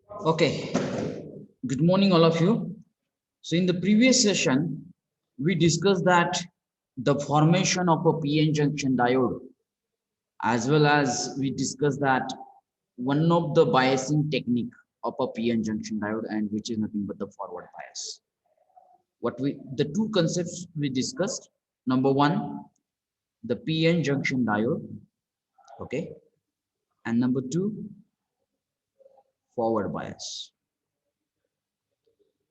Okay, good morning, all of you. So, in the previous session, we discussed that the formation of a PN junction diode, as well as we discussed that one of the biasing technique of a PN junction diode, and which is nothing but the forward bias. The two concepts we discussed. Number one, the PN junction diode, okay, and number two, forward bias.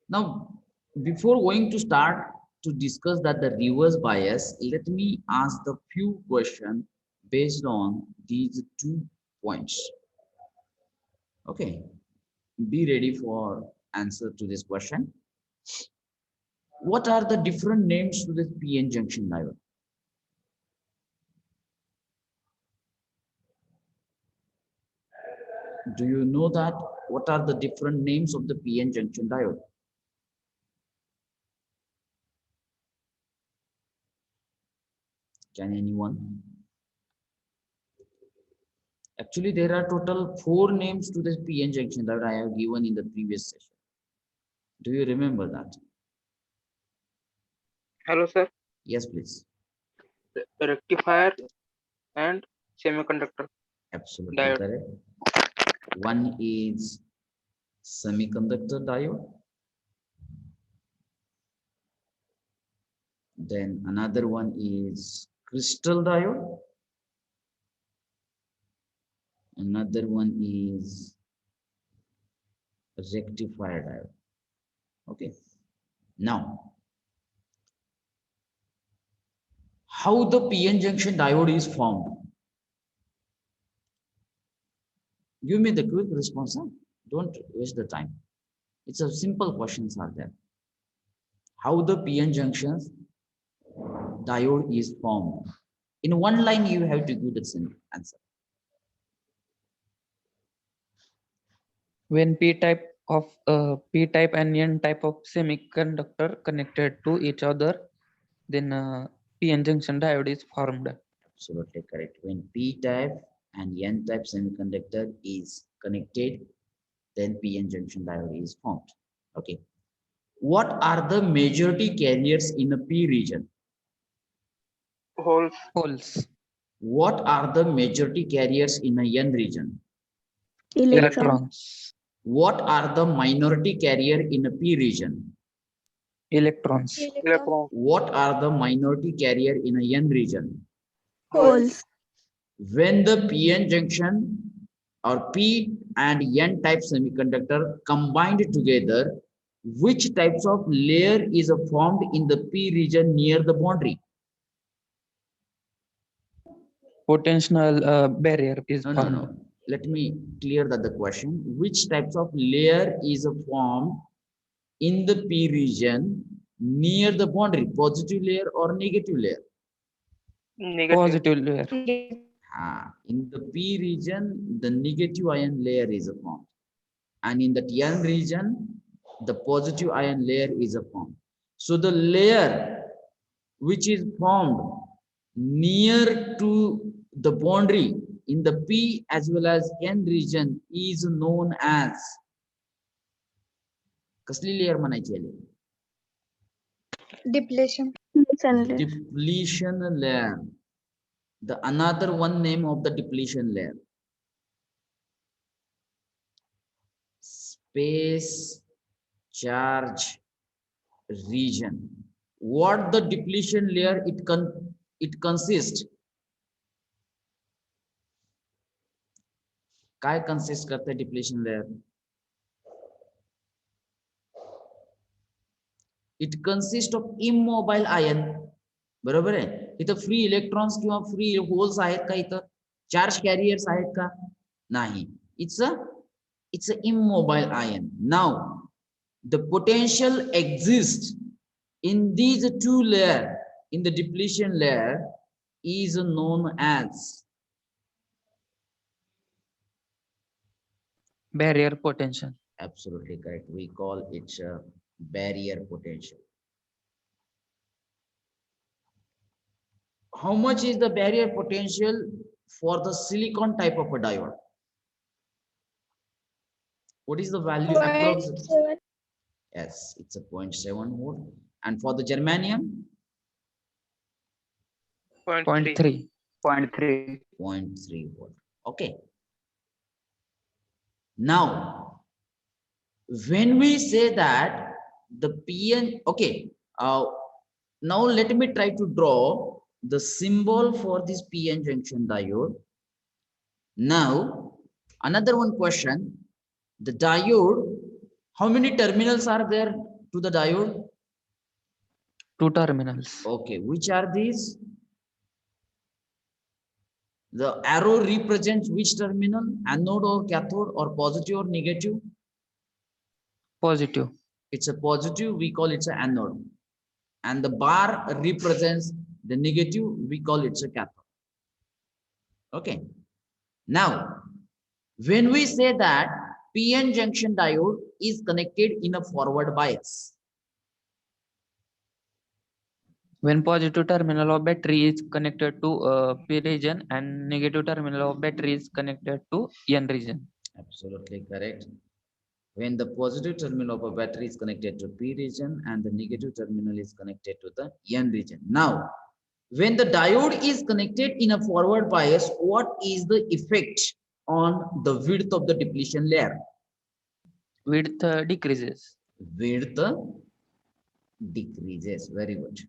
Now, before going to start to discuss that the reverse bias, let me ask the few questions based on these 2 points. Okay, be ready for answer to this question. What are the different names to this PN junction diode? Do you know that? What are the different names of the PN junction diode? Can anyone? Actually, there are total 4 names to this PN junction that I have given in the previous session. Do you remember that? Hello, sir. Yes, please. Rectifier and semiconductor Absolutely diode. correct. One is semiconductor diode. Then another one is crystal diode. Another one is rectifier diode. Okay. Now, how the PN junction diode is formed? Give me the quick response. Huh? Don't waste the time. It's a simple questions are there. How the PN junctions diode is formed? In one line, you have to give the same answer. When p-type and n-type of semiconductor connected to each other, then p-n junction diode is formed. Absolutely correct. When p-type and n-type semiconductor is connected, then p-n junction diode is formed. Okay. What are the majority carriers in a p region? Holes. Holes. What are the majority carriers in a n region? Electrons. What are the minority carrier in a p region? Electrons. Electron. What are the minority carrier in a n region? Holes. When the p-n junction or p and n type semiconductor combined together, which types of layer is formed in the p region near the boundary? Potential barrier is No, formed. let me clear that the question. Which types of layer is formed in the p region near the boundary? Positive layer or negative layer? Negative. Positive layer. In the p region, the negative ion layer is formed, and in the n region, the positive ion layer is formed. So the layer which is formed near to the boundary in the p as well as n region is known as कसली layer म्हणायची याला? Depletion. Depletion layer. The another one name of the depletion layer. Space charge region. What the depletion layer it consists? काय consist करते depletion layer? It consists of immobile ion. बरोबर आहे? इथं free electrons किंवा free holes आहेत का इथं? Charge carriers आहेत का? नाही. It's a immobile ion. Now, the potential exists in these two layers, in the depletion layer, is known as Barrier potential. absolutely correct. We call it barrier potential. How much is the barrier potential for the silicon type of a diode? What is the value approximate? Yes, it's a 0.7 volt. And for the germanium, 0.3. 0.3. 0.3 volt. Okay. Now, when we say that the PN, okay, now let me try to draw the symbol for this PN junction diode. Now, another one question, the diode, how many terminals are there to the diode? 2 terminals. Okay, which are these? The arrow represents which terminal? Anode or cathode, or positive or negative? Positive. It's a positive, we call it an anode. And the bar represents the negative, we call it a cathode. Okay. Now, when we say that PN junction diode is connected in a forward bias, When positive terminal of battery is connected to P region and negative terminal of battery is connected to N region. absolutely correct. When the positive terminal of a battery is connected to P region and the negative terminal is connected to the N region. Now, when the diode is connected in a forward bias, what is the effect on the width of the depletion layer? Width decreases. Width decreases. Very good.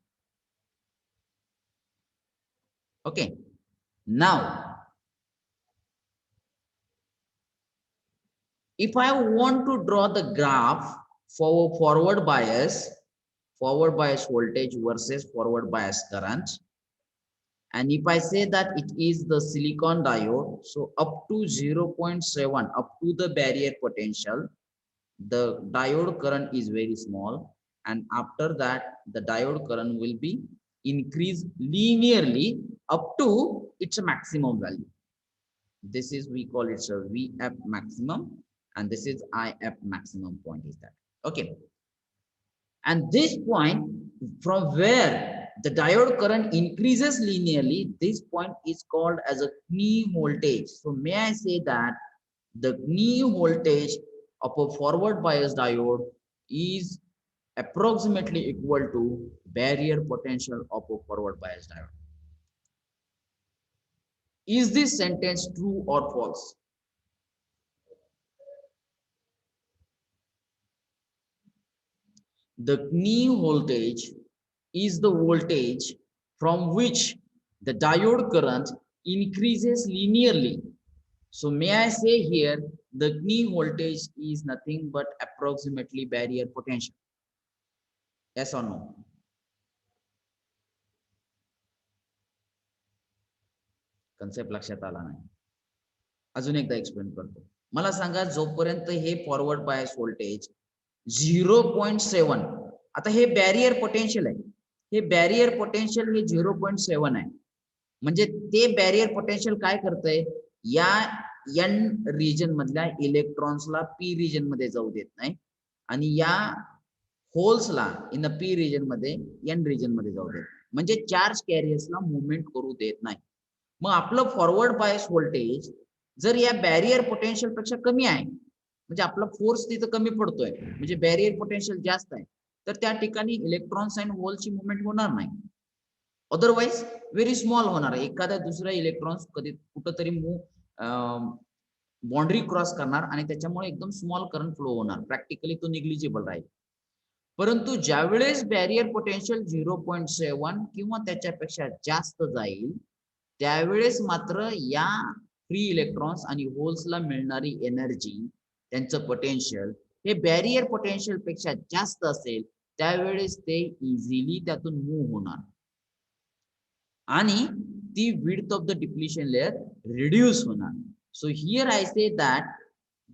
Okay. Now, if I want to draw the graph for forward bias voltage versus forward bias current, and if I say that it is the silicon diode, so up to 0.7, up to the barrier potential, the diode current is very small, and after that the diode current will be increased linearly up to its maximum value. This is, we call it a Vf maximum, and this is If maximum point is that. Okay. And this point from where the diode current increases linearly, this point is called as a knee voltage. So may I say that the knee voltage of a forward bias diode is approximately equal to barrier potential of a forward bias diode. Is this sentence true or false? The knee voltage is the voltage from which the diode current increases linearly. So may I say here, the knee voltage is nothing but approximately barrier potential. Yes or no? Concept लक्षात आला नाही. अजून एकदा explain करतो. मला सांगा, जोपर्यंत हे forward bias voltage 0.7, आता हे barrier potential आहे, हे बॅरियर पोटेन्शियल हे 0.7 आहे. म्हणजे ते बॅरियर पोटेन्शियल काय करतंय, या एन रिजन मधल्या इलेक्ट्रॉन्सला पी रिजन मध्ये जाऊ देत नाही, आणि या होल्सला इन पी रिजन मध्ये एन रिजन मध्ये जाऊ देत, म्हणजे चार्ज कॅरियर्सला मुवमेंट करू देत नाही. मग आपलं फॉरवर्ड बायस व्होल्टेज जर या बॅरियर पोटेन्शियल पेक्षा कमी आहे, म्हणजे आपला फोर्स तिथं कमी पडतोय, म्हणजे बॅरियर पोटेन्शियल जास्त आहे, तर त्या ठिकाणी इलेक्ट्रॉन्स आणि होलची मुवमेंट होणार नाही. अदरवाइज व्हेरी स्मॉल होणार आहे. एखादा दुसरा इलेक्ट्रॉन्स कधी कुठंतरी बाउंड्री क्रॉस करणार आणि त्याच्यामुळे एकदम स्मॉल करंट फ्लो होणार, प्रॅक्टिकली तो निग्लिजिबल राहील. परंतु ज्यावेळेस बॅरियर पोटेन्शियल 0.7 किंवा त्याच्यापेक्षा जास्त जाईल, त्यावेळेस मात्र या फ्री इलेक्ट्रॉन्स आणि होल्सला मिळणारी एनर्जी, त्यांचं पोटेन्शियल हे बॅरियर पोटेन्शियल पेक्षा जास्त असेल, त्यावेळेस ते इझिली त्यातून मूव्ह होणार आणि ती width of the depletion layer reduce होणार. So here I say that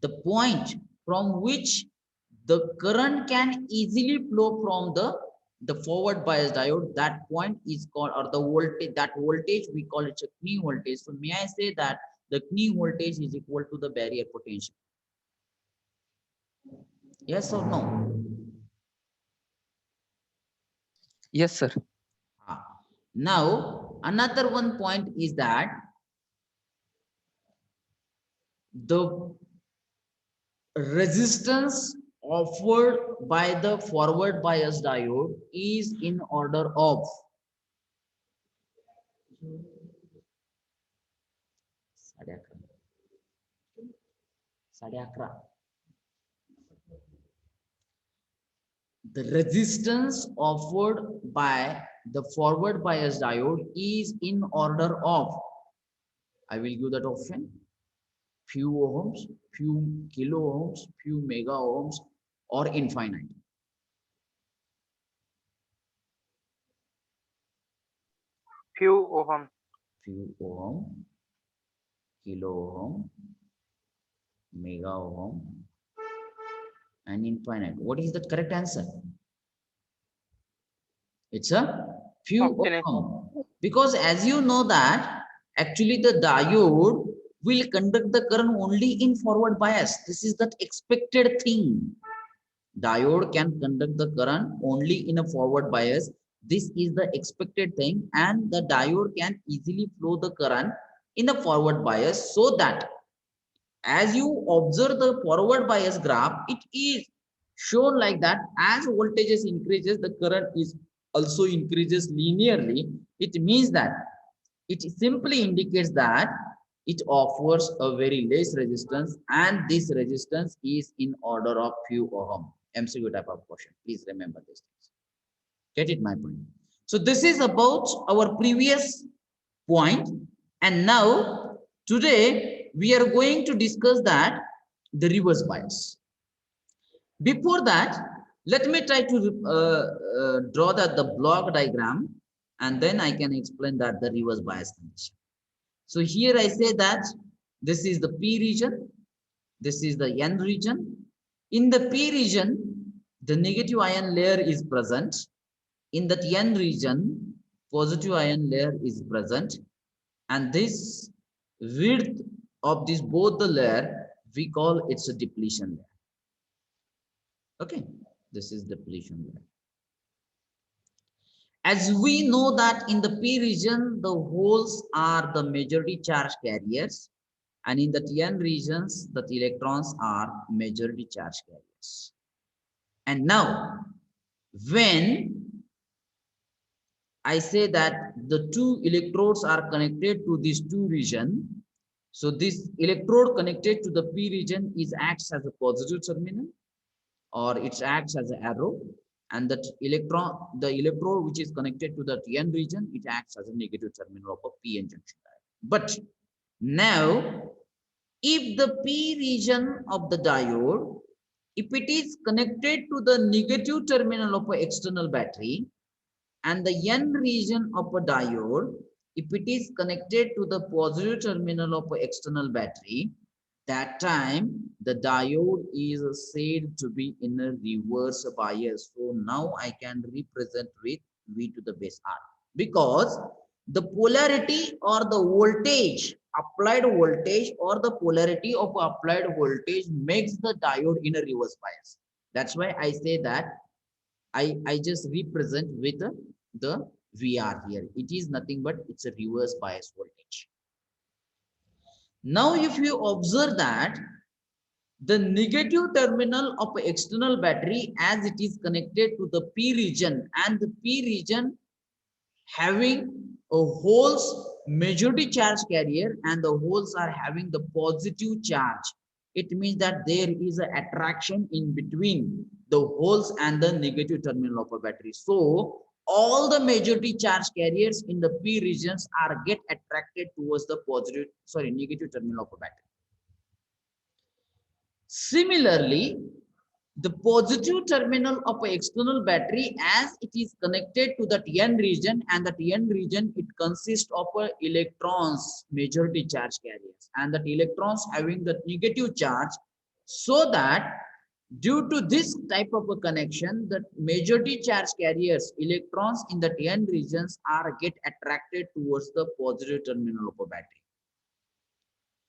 the point from which the current can easily flow from the forward bias diode, that point is called, or the voltage, that voltage we call it a knee voltage. So may I say that the knee voltage is equal to the barrier potential? Yes or no? Yes, sir. Now another one point is that the resistance offered by the forward bias diode is in order of the resistance offered by the forward bias diode is in order of, I will give that option, few ohms, few kilo ohms, few mega ohms, or infinite. Few ohm. Few ohm, kilo ohm, mega ohm, and infinite. What is the correct answer? It's a few Option A. ohm. Because as you know that actually the diode will conduct the current only in forward bias. This is that expected thing. Diode can conduct the current only in a forward bias. This is the expected thing, and the diode can easily flow the current in a forward bias, so that as you observe the forward bias graph, it is shown like that as voltages increases, the current is also increases linearly. It means that it simply indicates that it offers a very less resistance, and this resistance is in order of few ohm. MCQ type of question. Please remember this. Get it my point? So this is about our previous point, and now today we are going to discuss that the reverse bias. Before that, let me try to draw the block diagram, and then I can explain that the reverse bias condition. So here I say that this is the P region, this is the N region. In the P region, the negative ion layer is present. In that N region, positive ion layer is present, and this width of this both the layer, we call it's a depletion layer. Okay, this is depletion layer. As we know that in the P region, the holes are the majority charge carriers, and in the N regions, the electrons are majority charge carriers. And now, when I say that the two electrodes are connected to these two regions, so this electrode connected to the P region is acts as a positive terminal, or it acts as an arrow, and that the electrode which is connected to the N region, it acts as a negative terminal of a PN junction diode. But now, if the P region of the diode, if it is connected to the negative terminal of an external battery, and the N region of a diode, if it is connected to the positive terminal of an external battery, that time the diode is said to be in a reverse bias. So now I can represent with V to the base R, because the polarity or the voltage, applied voltage or the polarity of applied voltage makes the diode in a reverse bias. That's why I say that I just represent with the VR here. It is nothing but it's a reverse bias voltage. Now, if you observe that the negative terminal of an external battery, as it is connected to the P region, and the P region having a holes majority charge carrier, and the holes are having the positive charge, it means that there is an attraction in between the holes and the negative terminal of a battery. So all the majority charge carriers in the P regions are get attracted towards the negative terminal of a battery. Similarly, the positive terminal of an external battery, as it is connected to that N region, and that N region, it consists of electrons, majority charge carriers, and that electrons having the negative charge, so that due to this type of a connection, the majority charge carriers, electrons in the N regions are get attracted towards the positive terminal of a battery.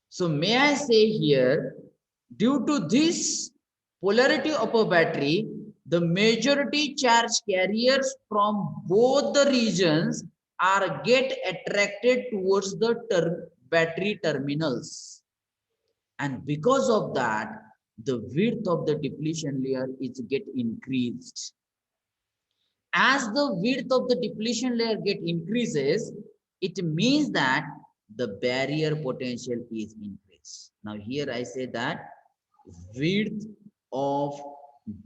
So may I say here, due to this polarity of a battery, the majority charge carriers from both the regions are get attracted towards the battery terminals. And because of that, the width of the depletion layer is get increased. As the width of the depletion layer get increases, it means that the barrier potential is increased. Now here I say that width of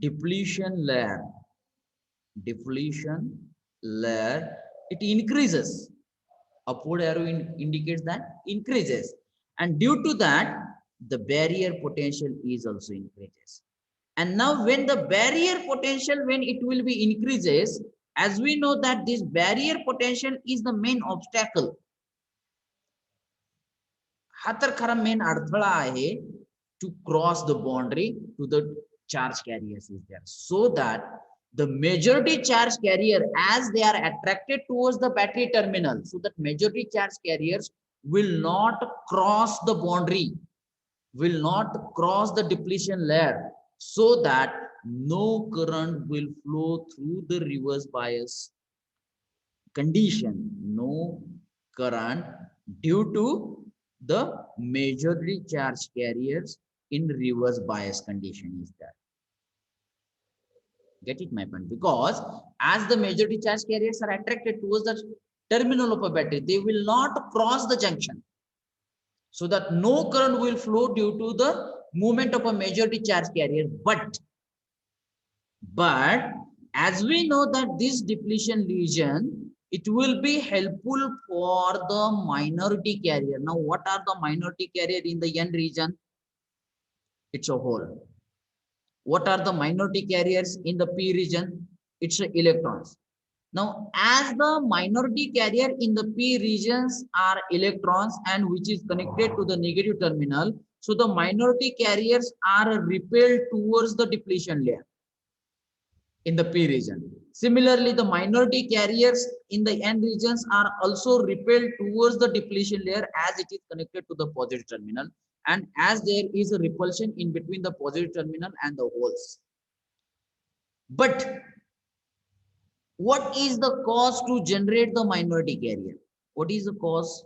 depletion layer, it increases. Upward arrow indicates that increases, and due to that the barrier potential is also increases. And now when the barrier potential, when it will be increases, as we know that this barrier potential is the main obstacle. हा तर खरा main अडथळा आहे to cross the boundary to the charge carriers is there, so that the majority charge carrier, as they are attracted towards the battery terminal, so that majority charge carriers will not cross the boundary, will not cross the depletion layer, so that no current will flow through the reverse bias condition. No current due to the majority charge carriers in reverse bias condition is there. Get it, my point? Because as the majority charge carriers are attracted towards the terminal of a battery, they will not cross the junction, so that no current will flow due to the movement of a majority charge carrier. But as we know that this depletion region, it will be helpful for the minority carrier. Now what are the minority carrier in the N region? It's a hole. What are the minority carriers in the P region? It's electrons. Now as the minority carrier in the P regions are electrons, and which is connected to the negative terminal, so the minority carriers are repelled towards the depletion layer in the P region. Similarly, the minority carriers in the N regions are also repelled towards the depletion layer, as it is connected to the positive terminal, and as there is a repulsion in between the positive terminal and the holes. But what is the cause to generate the minority carrier? What is the cause?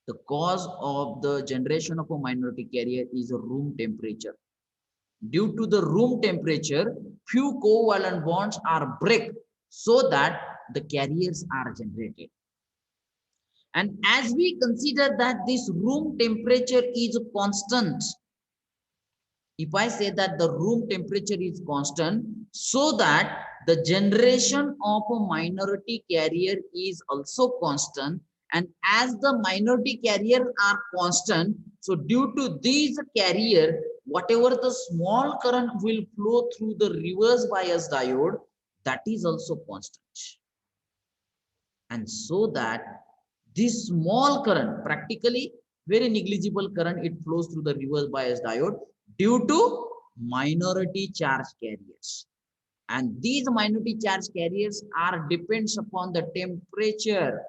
The cause of the generation of a minority carrier is a room temperature. Due to the room temperature, few covalent bonds are break, so that the carriers are generated. And as we consider that this room temperature is constant, if I say that the room temperature is constant, so that the generation of a minority carrier is also constant, and as the minority carriers are constant, so due to these carrier, whatever the small current will flow through the reverse bias diode, that is also constant. And so that this small current, practically very negligible current, it flows through the reverse bias diode due to minority charge carriers. And these minority charge carriers are depends upon the temperature.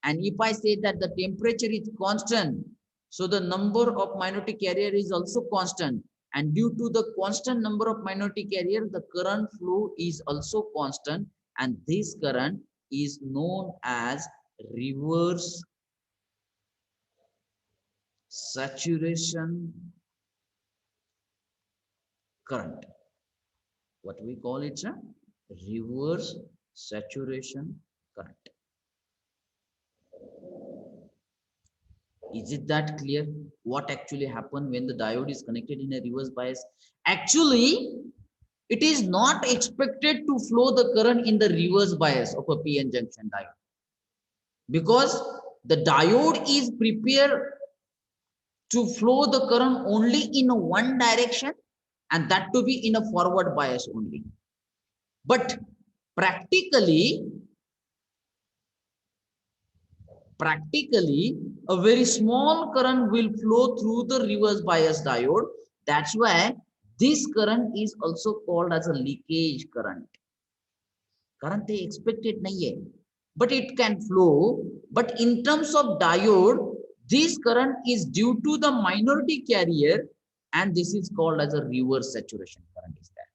And if I say that the temperature is constant, so the number of minority carrier is also constant. And due to the constant number of minority carrier, the current flow is also constant. And this current is known as reverse saturation current. What we call it a reverse saturation current. Is it that clear? What actually happened when the diode is connected in a reverse bias? Actually, it is not expected to flow the current in the reverse bias of a PN junction diode, because the diode is prepared to flow the current only in one direction, and that to be in a forward bias only. But practically a very small current will flow through the reverse bias diode. That's why this current is also called as a leakage current. Current they expected nahi, but it can flow. But in terms of diode, this current is due to the minority carrier, and this is called as a reverse saturation current is there.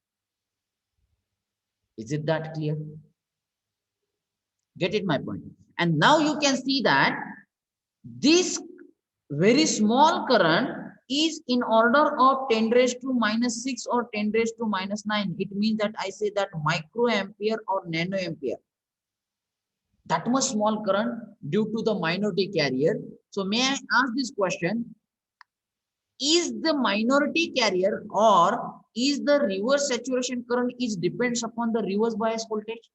Is it that clear? Get it, my point? And now you can see that this very small current is in order of 10 raised to minus 6 or 10 raised to minus 9, it means that I say that microampere or nanoampere, that much small current due to the minority carrier. So may I ask this question, is the minority carrier or is the reverse saturation current is depends upon the reverse bias voltage?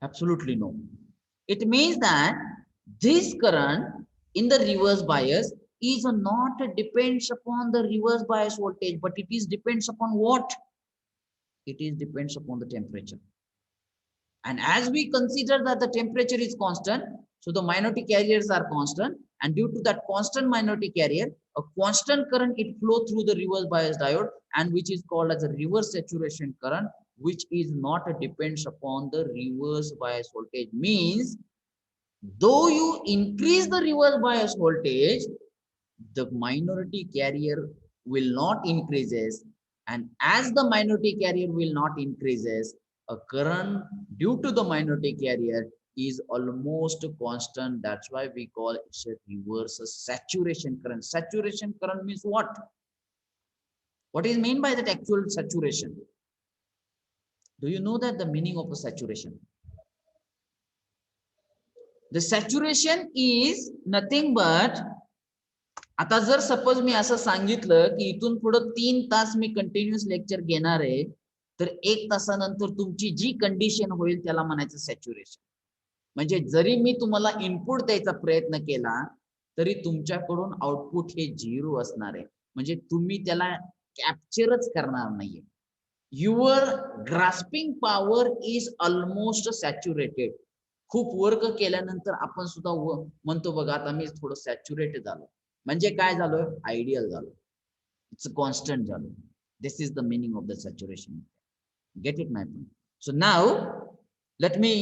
Absolutely no. It means that this current in the reverse bias is not depends upon the reverse bias voltage, but it is depends upon what? It is depends upon the temperature. And as we consider that the temperature is constant, so the minority carriers are constant, and due to that constant minority carrier, a constant current it flow through the reverse bias diode, and which is called as a reverse saturation current, which is not depends upon the reverse bias voltage. Means though you increase the reverse bias voltage, the minority carrier will not increases, and as the minority carrier will not increases, a current due to the minority carrier is almost constant. That's why we call it a reverse saturation current. Saturation current means what? What is meant by that actual saturation? Do you know that the meaning of a saturation? The saturation is nothing but, आता जर suppose मी असं सांगितलं की इथून पुढे 3 तास मी continuous lecture घेणार आहे, तर 1 तासानंतर तुमची जी कंडिशन होईल त्याला म्हणायचं सॅच्युरेशन. म्हणजे जरी मी तुम्हाला इनपुट द्यायचा प्रयत्न केला तरी तुमच्याकडून आउटपुट हे 0 असणार आहे. म्हणजे तुम्ही त्याला कॅप्चरच करणार नाहीये. Your grasping power is almost saturated. खूप वर्क केल्यानंतर आपण सुद्धा म्हणतो बघा आता मी थोडं सॅच्युरेटेड झालो. म्हणजे काय झालं? आयडियल झालं. इट्स कॉन्स्टंट झालं. This is the meaning of the saturation. Get it my point? So now let me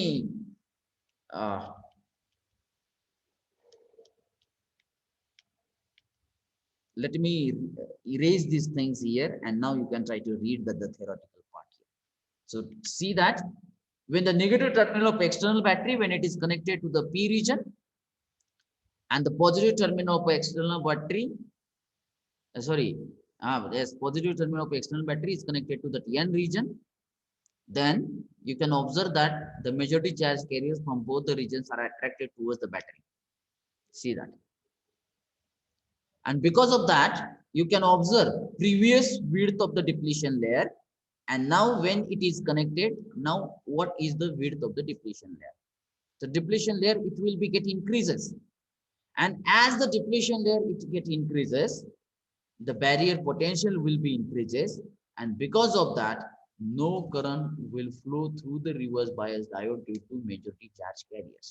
erase these things here, and now you can try to read the theoretical part here. So see that when the negative terminal of external battery, when it is connected to the P region, and the positive terminal of external battery, positive terminal of external battery is connected to the N region, then you can observe that the majority charge carriers from both the regions are attracted towards the battery. See that. And because of that, you can observe previous width of the depletion layer, and now when it is connected, now what is the width of the depletion layer? The depletion layer, it will be get increases. And as the depletion layer it get increases, the barrier potential will be increases, and because of that, no current will flow through the reverse bias diode due to majority charge carriers.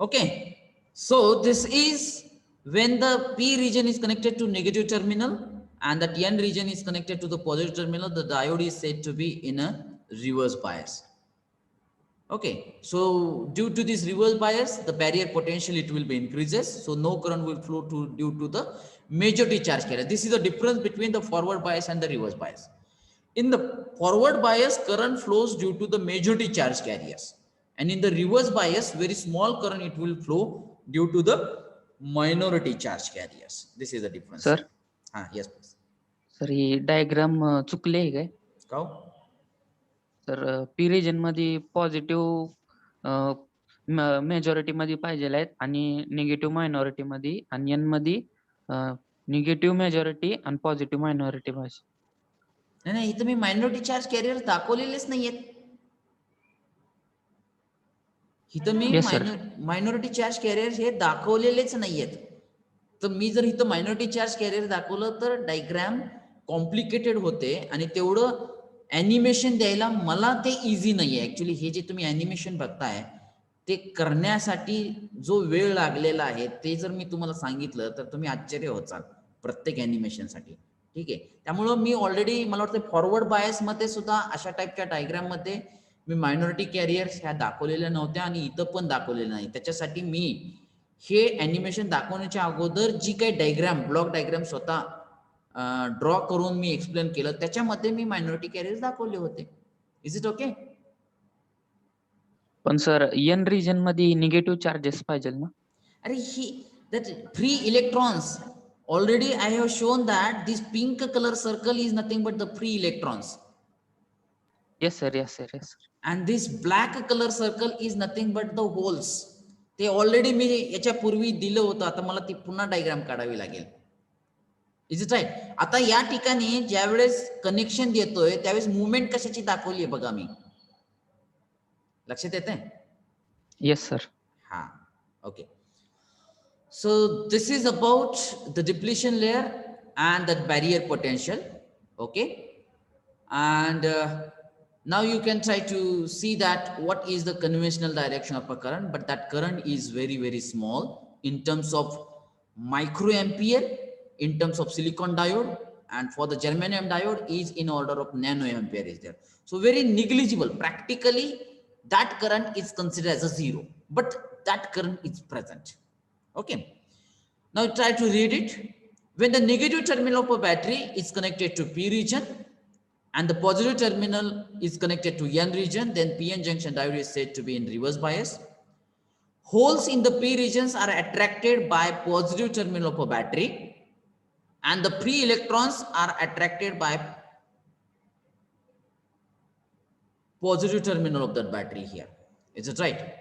Okay, so this is when the P region is connected to negative terminal and the N region is connected to the positive terminal, the diode is said to be in a reverse bias. Okay, so due to this reverse bias, the barrier potential it will be increases, so no current will flow due to the majority charge carrier. This is the difference between the forward bias and the reverse bias. In the forward bias, current flows due to the majority charge carriers, and in the reverse bias, very small current it will flow due to the minority charge carriers. This is the difference. Sir? Yes, please. Sir he diagram चुकले आहे काय? How? तर P region मध्ये positive majority मध्ये पाहिजे आहेत आणि negative minority मध्ये, आणि एन मध्ये निगेटिव्ह मेजॉरिटी आणि पॉझिटिव्ह मायनॉरिटी पाहिजे. नाही, इथं मी मायनॉरिटी चार्ज कॅरियर दाखवलेलेच नाहीयेत. इथं मी मायनॉरिटी चार्ज कॅरियर हे दाखवलेलेच नाहीयेत. तर मी जर इथं मायनॉरिटी चार्ज कॅरियर दाखवलं तर डायग्राम कॉम्प्लिकेटेड होते आणि तेवढं ॲनिमेशन द्यायला मला ते इझी नाही आहे. ॲक्च्युली हे जे तुम्ही ॲनिमेशन बघताय ते करण्यासाठी जो वेळ लागलेला आहे ते जर मी तुम्हाला सांगितलं तर तुम्ही आश्चर्य होचाल प्रत्येक ॲनिमेशनसाठी. ठीक आहे. त्यामुळं मी ऑलरेडी मला वाटतं फॉरवर्ड बायसमध्ये सुद्धा अशा टाईपच्या डायग्राममध्ये मी मायनॉरिटी कॅरियर्स ह्या दाखवलेल्या नव्हत्या आणि इथं पण दाखवलेल्या नाही. त्याच्यासाठी मी हे ॲनिमेशन दाखवण्याच्या अगोदर जी काही डायग्राम ब्लॉक डायग्राम स्वतः ड्रॉ करून मी एक्सप्लेन केलं त्याच्यामध्ये मी मायनॉरिटी कॅरियर्स दाखवले होते. Is it okay? पण सर एन रिजन मध्ये निगेटिव्ह चार्जेस पाहिजे ना? अरे ही that free electrons already I have shown that this pink color circle is nothing but the free electrons yes sir, yes sir, yes sir. and this black color circle is nothing but the holes. ते already मी याच्या पूर्वी दिलं होतं. आता मला ती पुन्हा diagram काढावी लागेल. Is it right? आता या ठिकाणी ज्यावेळेस कनेक्शन देतोय त्यावेळेस मुवमेंट कशाची दाखवली आहे बघा मी. लक्षात येते? Yes sir. हा, okay. So this is about the depletion layer and that barrier potential, okay? And now you can try to see that what is the conventional direction of a current, but that current is very, very small in terms of microampere, in terms of silicon diode, and for the germanium diode is in order of nanoampere is there. So very negligible. Practically that current is considered as a zero, but that current is present. Okay, now try to read it. When the negative terminal of a battery is connected to P region and the positive terminal is connected to N region, then PN junction diode is said to be in reverse bias. Holes in the P regions are attracted by positive terminal of a battery and the free electrons are attracted by positive terminal of that battery here. Is it right?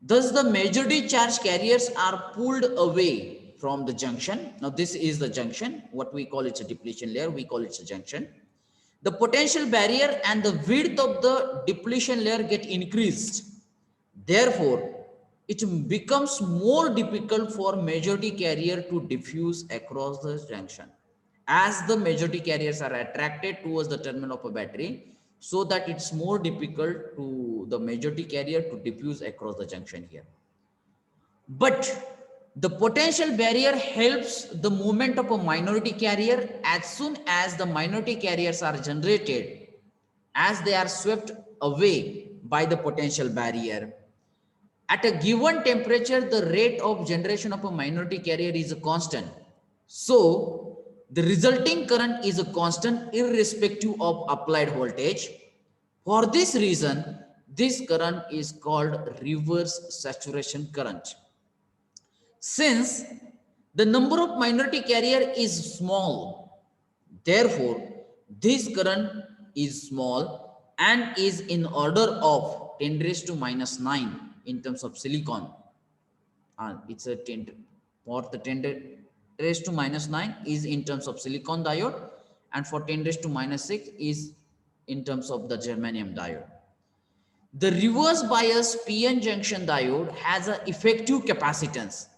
Thus, the majority charge carriers are pulled away from the junction. Now, this is the junction. What we call it a depletion layer. We call it a junction. The potential barrier and the width of the depletion layer get increased. Therefore, it becomes more difficult for majority carrier to diffuse across the junction. As the majority carriers are attracted towards the terminal of a battery, so that it's more difficult to the majority carrier to diffuse across the junction here. But the potential barrier helps the movement of a minority carrier as soon as the minority carriers are generated, as they are swept away by the potential barrier. At a given temperature, the rate of generation of a minority carrier is a constant. So the resulting current is a constant irrespective of applied voltage. For this reason, this current is called reverse saturation current. Since the number of minority carrier is small, therefore this current is small and is in order of 10 raised to minus 9 in terms of silicon. It's a 10 for the 10 raised to minus 9 is in terms of silicon diode, and for 10 raised to minus 6 is in terms of the germanium diode. The reverse bias PN junction diode has an effective capacitance.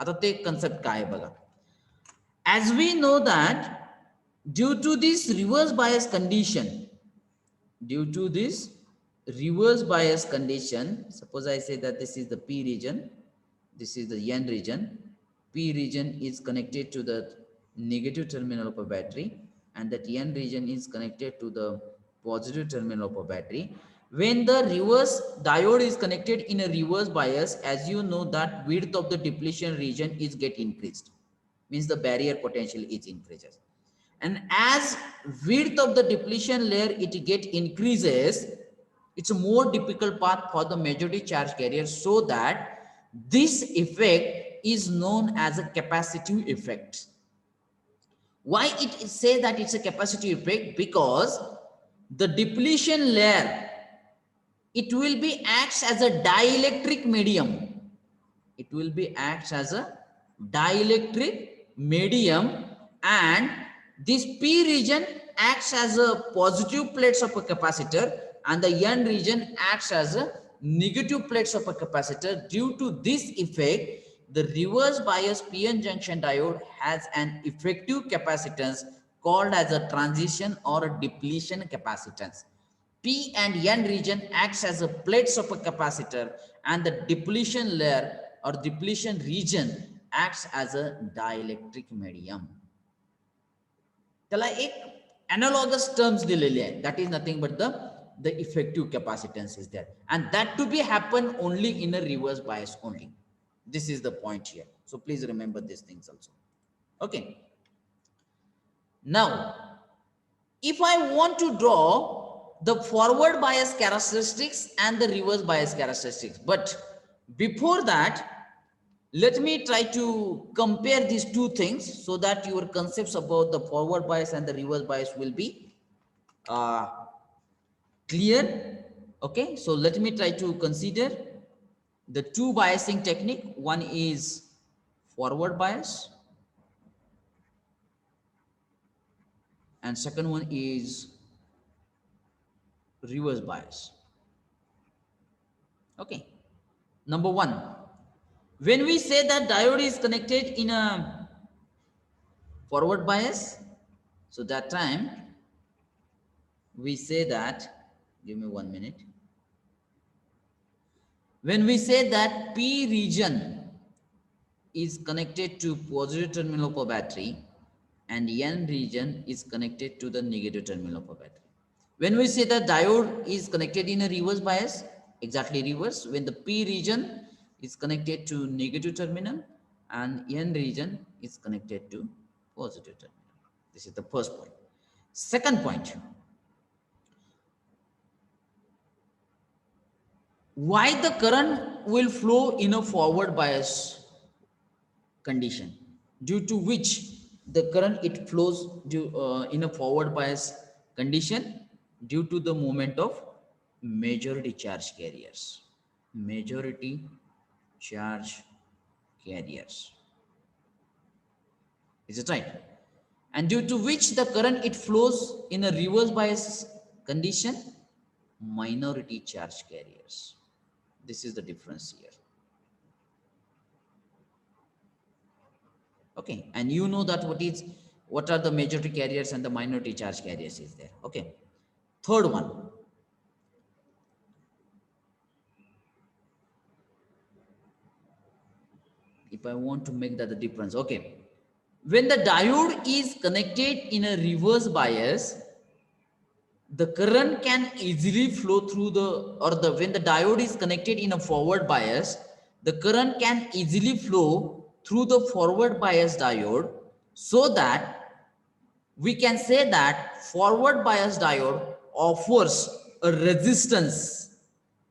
आता ते concept काय आहे बघा. As we know that due to this reverse bias condition, suppose I say that this is the P region, this is the N region. P region is connected to the negative terminal of a battery and that N region is connected to the positive terminal of a battery. When the reverse diode is connected in a reverse bias, as you know that width of the depletion region is get increased, means the barrier potential is increases. And as width of the depletion layer it get increases, it's a more difficult path for the majority charge carrier, so that this effect is known as a capacitive effect. Why it say that it's a capacitive effect? Because the depletion layer, it will be acts as a dielectric medium. It will be acts as a dielectric medium, and this P region acts as a positive plates of a capacitor and the N region acts as a negative plates of a capacitor. Due to this effect, the reverse bias PN junction diode has an effective capacitance called as a transition or a depletion capacitance. P and N region acts as a plates of a capacitor, and the depletion layer or depletion region acts as a dielectric medium. त्याला एक analogous terms दिलेले आहे, that is nothing but the effective capacitance is there, and that to be happen only in a reverse bias only. This is the point here, so please remember these things also. Okay, now if I want to draw the forward bias characteristics and the reverse bias characteristics, but before that, let me try to compare these two things so that your concepts about the forward bias and the reverse bias will be clear. Okay, so let me try to consider the two biasing technique. One is forward bias and second one is reverse bias. Okay, number one, when we say that diode is connected in a forward bias, so that time we say that, give me 1 minute. When we say that P region is connected to positive terminal of a battery and N region is connected to the negative terminal of a battery. When we say that diode is connected in a reverse bias, exactly reverse, when the P region is connected to negative terminal and N region is connected to positive terminal. This is the first point. Second point, why the current will flow in a forward bias condition, due to which the current it flows in a forward bias condition due to the movement of majority charge carriers. Majority charge carriers. Is it right? And due to which the current it flows in a reverse bias condition, minority charge carriers. This is the difference here. Okay, and you know that what are the majority carriers and the minority charge carriers is there. Okay, third one, if I want to make that the difference. Okay, when the diode is connected in a reverse bias, the current can easily flow through when the diode is connected in a forward bias, the current can easily flow through the forward bias diode, so that we can say that forward bias diode offers a resistance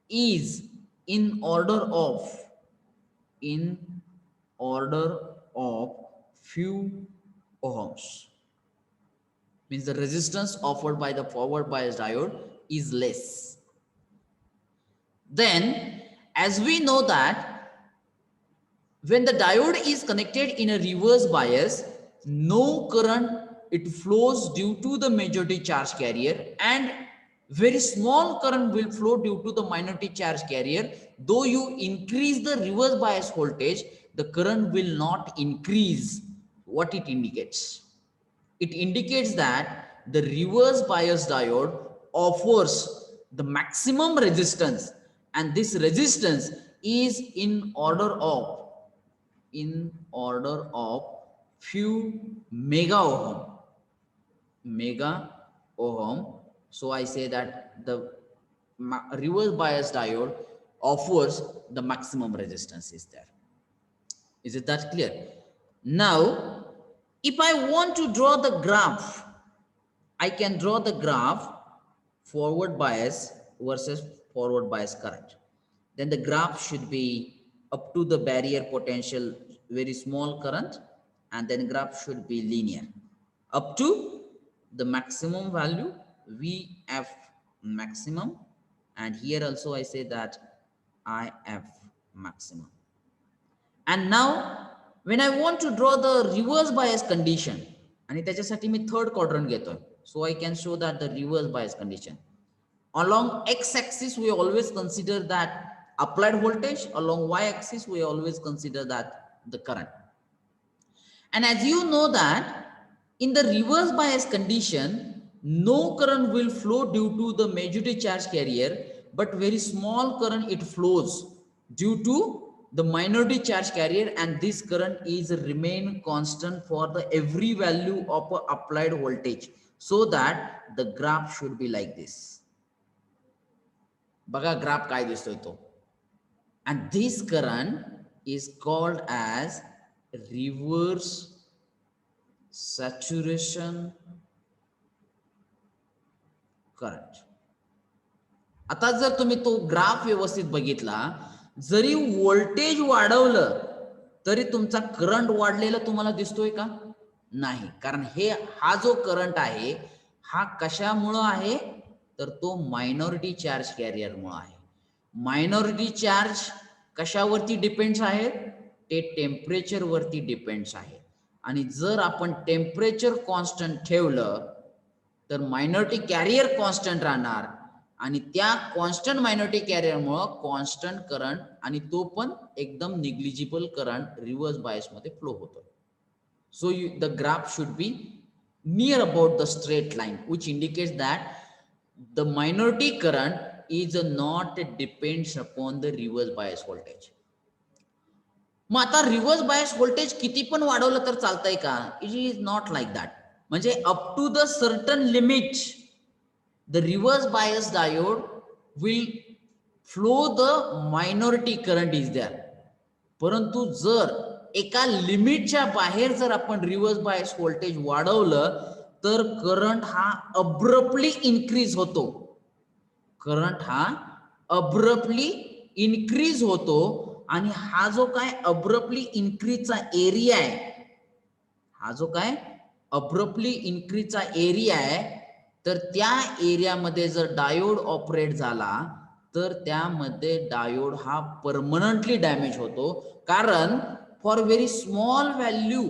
is in order of few ohms. Means the resistance offered by the forward bias diode is less. Then, as we know that when the diode is connected in a reverse bias, no current it flows due to the majority charge carrier, and very small current will flow due to the minority charge carrier. Though you increase the reverse bias voltage, the current will not increase. What it indicates? It indicates that the reverse bias diode offers the maximum resistance, and this resistance is in order of few mega ohm. So I say that the reverse bias diode offers the maximum resistance is there. Is it that clear? Now, if I want to draw the graph, I can draw the graph forward bias versus forward bias current. Then the graph should be up to the barrier potential, very small current, and then graph should be linear up to the maximum value VF maximum, and here also I say that IF maximum. And now when I want to draw the reverse bias condition, आणि त्याच्यासाठी मी third quadrant घेतोय, so I can show that the reverse bias condition. Along x-axis we always consider that applied voltage, along y-axis we always consider that the current. And as you know that In the reverse bias condition, no current will flow due to the majority charge carrier, but very small current it flows due to the minority charge carrier, and this current is remain constant for the every value of a applied voltage, so that the graph should be like this. Baga graph काय दिसतोय तो. And this current is called as reverse saturation current. आता जर तुम्ही तो graph व्यवस्थित बघितला, जरी voltage वाढवलं तरी तुमचा करंट वाढलेला तुम्हाला दिसतोय का? नाही, कारण हा जो करंट आहे हा कशामुळे आहे, तर तो मायनॉरिटी चार्ज कॅरियर मुळे आहे. मायनॉरिटी चार्ज कशावरती डिपेंड्स आहेत, ते टेम्परेचर वरती डिपेंड्स आहे. आणि जर आपण टेम्परेचर कॉन्स्टंट ठेवलं तर मायनॉरिटी कॅरियर कॉन्स्टंट राहणार, आणि त्या कॉन्स्टंट मायनॉरिटी कॅरियर मुळे कॉन्स्टंट करंट, आणि तो पण एकदम निग्लिजिबल करंट रिव्हर्स बायस मध्ये फ्लो होतो. So the graph should be near about the straight line, which indicates that the minority current is not depends upon the reverse bias voltage. मग आता reverse bias voltage किती पण वाढवलं तर चालतंय का? It is not like that. म्हणजे up to the certain limit the reverse bias diode will flow the minority current is there. परंतु जर एका लिमिटच्या बाहेर जर आपण रिव्हर्स बायस व्होल्टेज वाढवलं तर करंट हा अब्रप्टली इन्क्रीज होतो. करंट हा अब्रप्टली इन्क्रीज होतो, आणि हा जो काय अब्रप्टली इन्क्रीजचा एरिया आहे, हा जो काय अब्रप्टली इन्क्रीजचा एरिया आहे, तर त्या एरियामध्ये जर डायोड ऑपरेट झाला तर त्यामध्ये डायोड हा परमनंटली डॅमेज होतो. कारण for very small value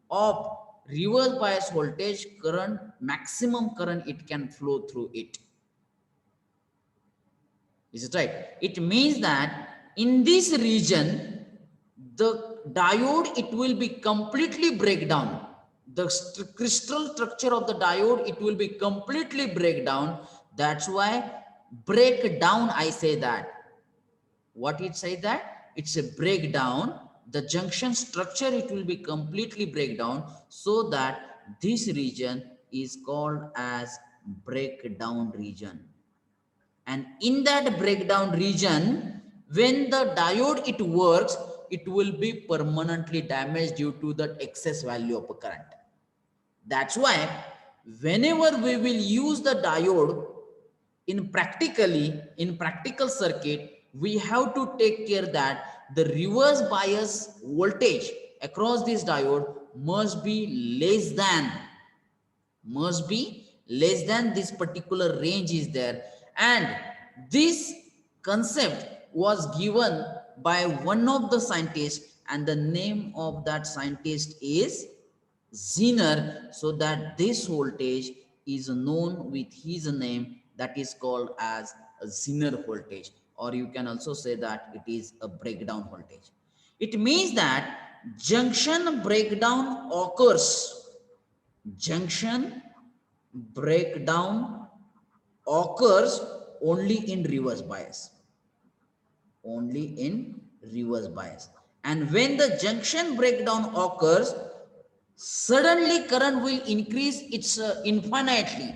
of reverse bias voltage current, maximum current it can flow through it. Is it right? It means that in this region the diode it will be completely break down. The crystal structure of the diode it will be completely break down. That's why breakdown, I say that. What it say that? It's a breakdown. The junction structure it will be completely break down, so that this region is called as breakdown region. And in that breakdown region, when the diode it works, it will be permanently damaged due to the excess value of current. That's why whenever we will use the diode in practical circuit, we have to take care that the reverse bias voltage across this diode must be less than this particular range is there. And this concept was given by one of the scientists, and the name of that scientist is Zener, so that this voltage is known with his name, that is called as a Zener voltage, or you can also say that it is a breakdown voltage. It means that junction breakdown occurs. Junction breakdown occurs only in reverse bias. Only in reverse bias. And when the junction breakdown occurs, suddenly current will increase its infinitely.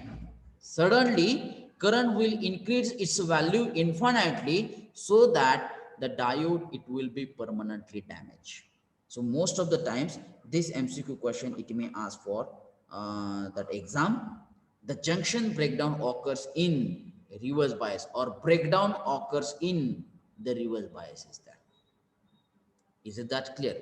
Suddenly current will increase its value infinitely, so that the diode it will be permanently damaged. So most of the times this MCQ question it may ask for that exam. The junction breakdown occurs in reverse bias, or breakdown occurs in the reverse bias is there. Is it that clear?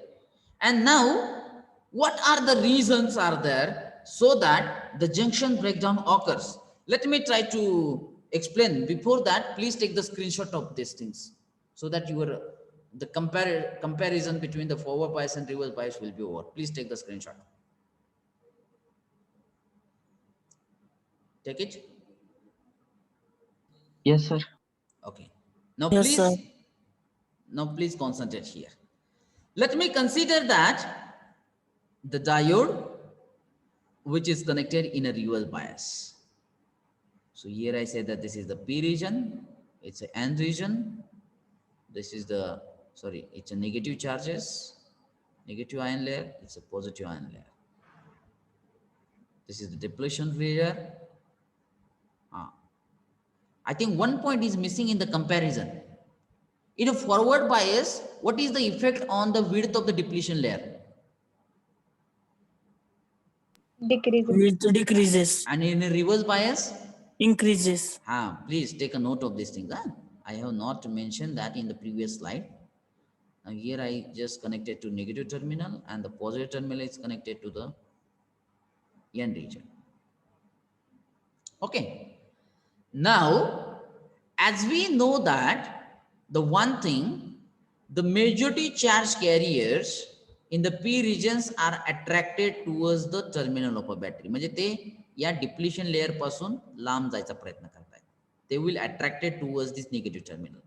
And now what are the reasons are there so that the junction breakdown occurs? Let me try to explain. Before that, please take the screenshot of these things, so that the comparison between the forward bias and reverse bias will be over. Please take the screenshot. Take it. Yes, sir. Okay. Now Yes, please, sir. now please concentrate here. Let me consider that the diode which is connected in a reverse bias. So here I say that this is the P region, it's a N region, this is the, sorry, it's a negative charges, negative ion layer, it's a positive ion layer. This is the depletion layer. I think one point is missing in the comparison. In a forward bias, what is the effect on the width of the depletion layer? Decreases. Width decreases, And in a reverse bias, increases. please take a note of these things. I have not mentioned that in the previous slide. Now here I just connected to negative terminal and the positive terminal is connected to the N region. Okay. Now, as we know that the one thing, the majority charge carriers in the P regions are attracted towards the terminal of a battery. म्हणजे ते या depletion layer पासून लांब जायचा प्रयत्न करतायत. They will attracted towards this negative terminal.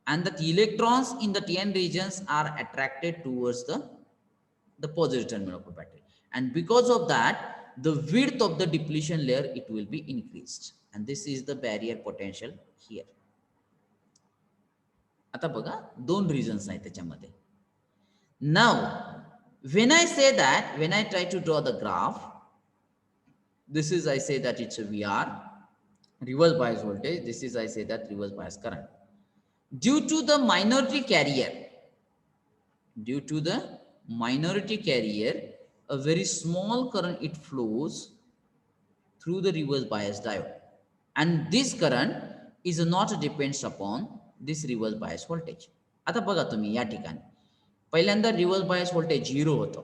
And the electrons in the N regions are attracted towards the positive terminal of a battery. And because of that, the width of the depletion layer, it will be increased. And this is the barrier potential here. आता बघा दोन reasons आहेत त्याच्यामध्ये. Now, when I say that, when I try to draw the graph, this is, I say that it's a VR, reverse bias voltage. This is, I say that reverse bias current. Due to the minority carrier, a very small current, it flows through the reverse bias diode. And this current is not depends upon this reverse bias voltage. आता बघा तुम्ही या ठिकाणी पहिल्यांदा reverse bias voltage 0 होतं.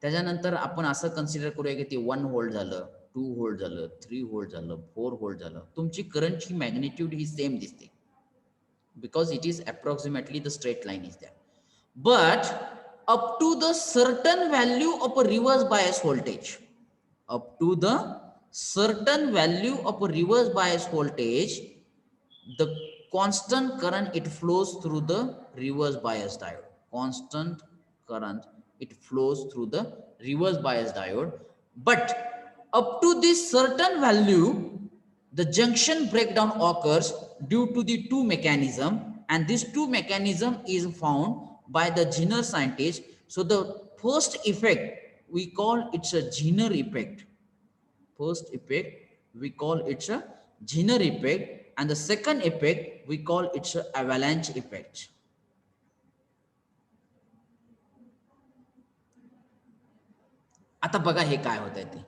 त्याच्यानंतर आपण असं कन्सिडर करूया की ते 1 व्होल्ट झालं, 2 व्होल्ट झालं, 3 व्होल्ट झालं, 4 व्होल्ट झालं. तुमची करंटची मॅग्निट्यूड ही सेम दिसते because it is approximately the straight line is there. But up to the certain value of a reverse bias voltage, the constant current, it flows through the reverse bias diode. Constant current, it flows through the reverse bias diode. But up to this certain value, the junction breakdown occurs due to the two mechanism, and this two mechanism is found by the Zener scientist. So the first effect, we call it's a Zener effect. First effect, we call it's a Zener effect, and the second effect, we call it's a avalanche effect. आता बघा हे काय होत आहे ते.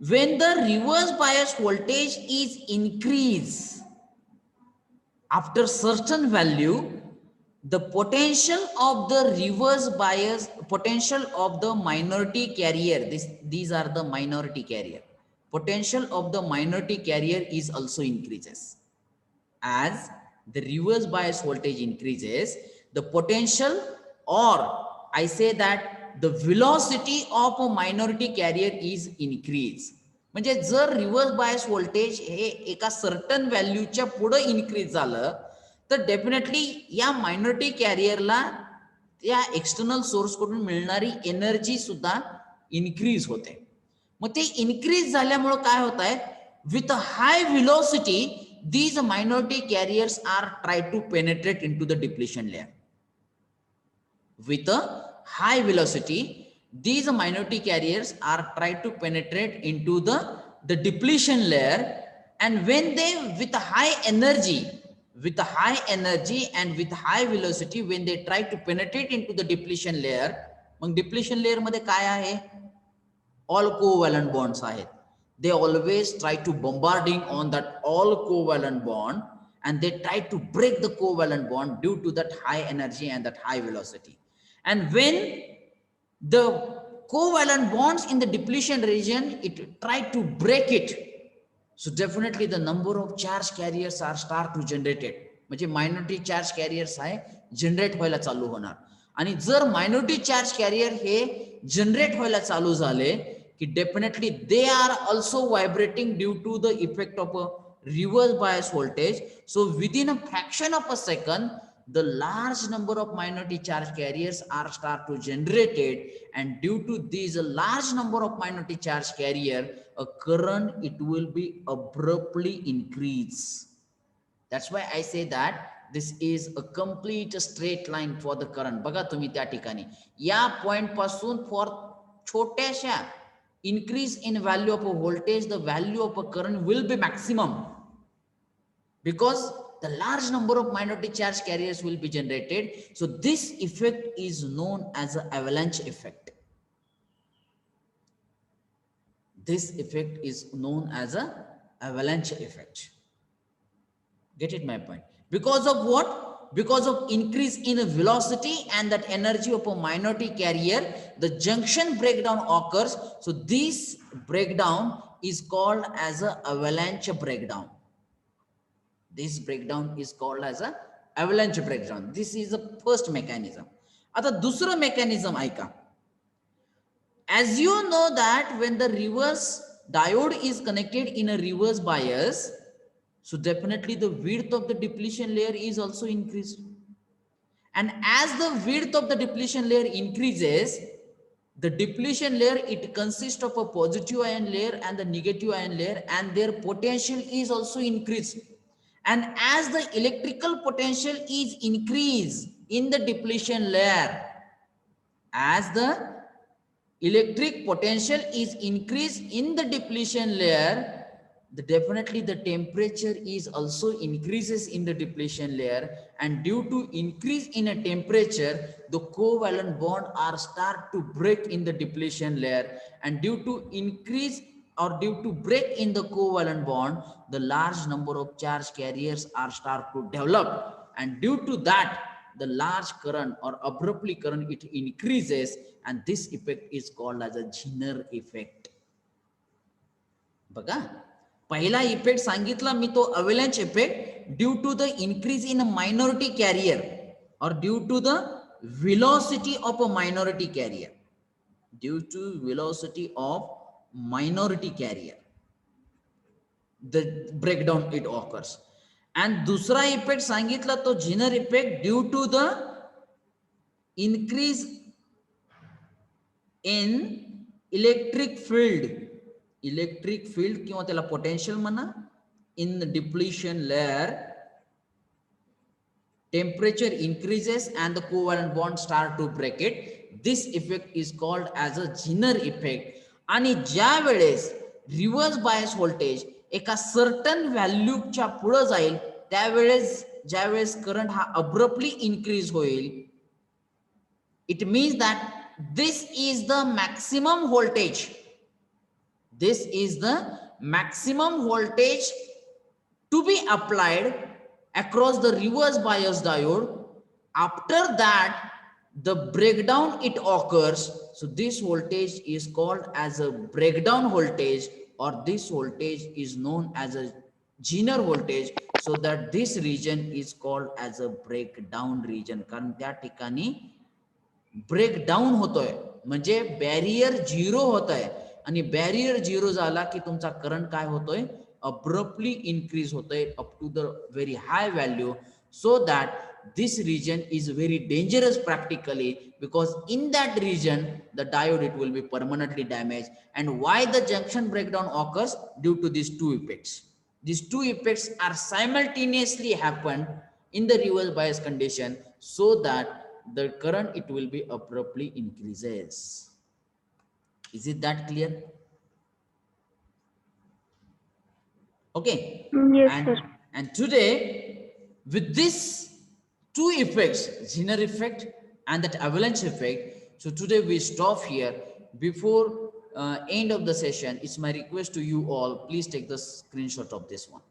When the reverse bias voltage is increased after certain value, the potential of the reverse bias, potential of the minority carrier, these are the minority carrier, potential of the minority carrier is also increases. As the reverse bias voltage increases, the potential, or I say that the velocity of a minority carrier is increased. म्हणजे जर reverse bias voltage हे एका certain व्हॅल्यूच्या पुढे increase झालं तर definitely या minority कॅरियरला त्या external source कडून मिळणारी एनर्जी सुद्धा इन्क्रीज होते. मग ते इन्क्रीज झाल्यामुळे काय होत आहे, with a hi velocity these minority carriers are try to penetrate into the depletion layer. With a high velocity, these minority carriers are try to penetrate into the depletion layer, and when they with a high energy and with high velocity, when they try to penetrate into the depletion layer, mug depletion layer मध्ये काय आहे, all covalent bonds आहेत. They always try to bombarding on that all covalent bond, and they try to break the covalent bond due to that high energy and that high velocity. And when the covalent bonds in the depletion region, it try to break it, so definitely the number of charge carriers are start to generated. म्हणजे minority charge carriers आहे generate व्हायला चालू होणार. आणि जर minority charge carrier हे generate व्हायला चालू झाले की definitely they are also vibrating due to the effect of a reverse bias voltage. So within a fraction of a second, the large number of minority charge carriers are start to generated, and due to these a large number of minority charge carrier, a current it will be abruptly increase. That's why I say that this is a complete straight line for the current. बघा तुम्ही त्या ठिकाणी या point पासून for छोट्याशा increase in value of a voltage, the value of a current will be maximum, because the large number of minority charge carriers will be generated. So this effect is known as an avalanche effect. This effect is known as an avalanche effect. Get it my point? Because of what? Because of increase in velocity and that energy of a minority carrier, the junction breakdown occurs. So this breakdown is called as an avalanche breakdown. This breakdown is called as a avalanche breakdown. This is the first mechanism. आता दुसरं mechanism ऐका. As you know that when the reverse diode is connected in a reverse bias, so definitely the width of the depletion layer is also increased. And as the width of the depletion layer increases, the depletion layer, it consists of a positive ion layer and the negative ion layer, and their potential is also increased. And as the electrical potential is increased in the depletion layer, as the electric potential is increased in the depletion layer, definitely the temperature is also increases in the depletion layer, and due to increase in a temperature, the covalent bond are start to break in the depletion layer, and due to increase or due to break in the covalent bond, the large number of charge carriers are start to develop, and due to that the large current or abruptly current it increases, and this effect is called as a Zener effect. बघा पहिला effect सांगितला मी तो avalanche effect due to the increase in a minority carrier or due to the velocity of a minority carrier, due to velocity of minority carrier, the breakdown it occurs. And दूसरा effect सांगितला तो Zener effect due to the increase in electric field किंवा त्याला potential म्हणा, in the depletion layer, temperature increases and the covalent bonds start to break it. This effect is called as a Zener effect. आणि ज्या वेळेस reverse bias voltage एका certain व्हॅल्यूच्या पुढे जाईल, त्यावेळेस ज्यावेळेस करंट हा अब्रप्टली इन्क्रीज होईल, it means that this is the maximum voltage. This is the maximum voltage to be applied across the reverse bias diode. After that, the breakdown it occurs. So this voltage is called as a breakdown voltage, or this voltage is known as a Zener voltage. So that this region is called as a breakdown region. कारण त्या ठिकाणी breakdown होतोय, म्हणजे barrier zero होत आहे, आणि barrier zero झाला की तुमचा करंट काय होतोय, अब्रप्टली इन्क्रीज होतोय up to the very high value. So that this region is very dangerous practically, because in that region the diode it will be permanently damaged. And why the junction breakdown occurs? Due to these two effects. These two effects are simultaneously happen in the reverse bias condition, so that the current it will be abruptly increases. Is it that clear? Okay. Yes, sir. And today with this two effects, Zener effect and that avalanche effect, so today we stop here. Before end of the session, it's my request to you all, please take the screenshot of this one.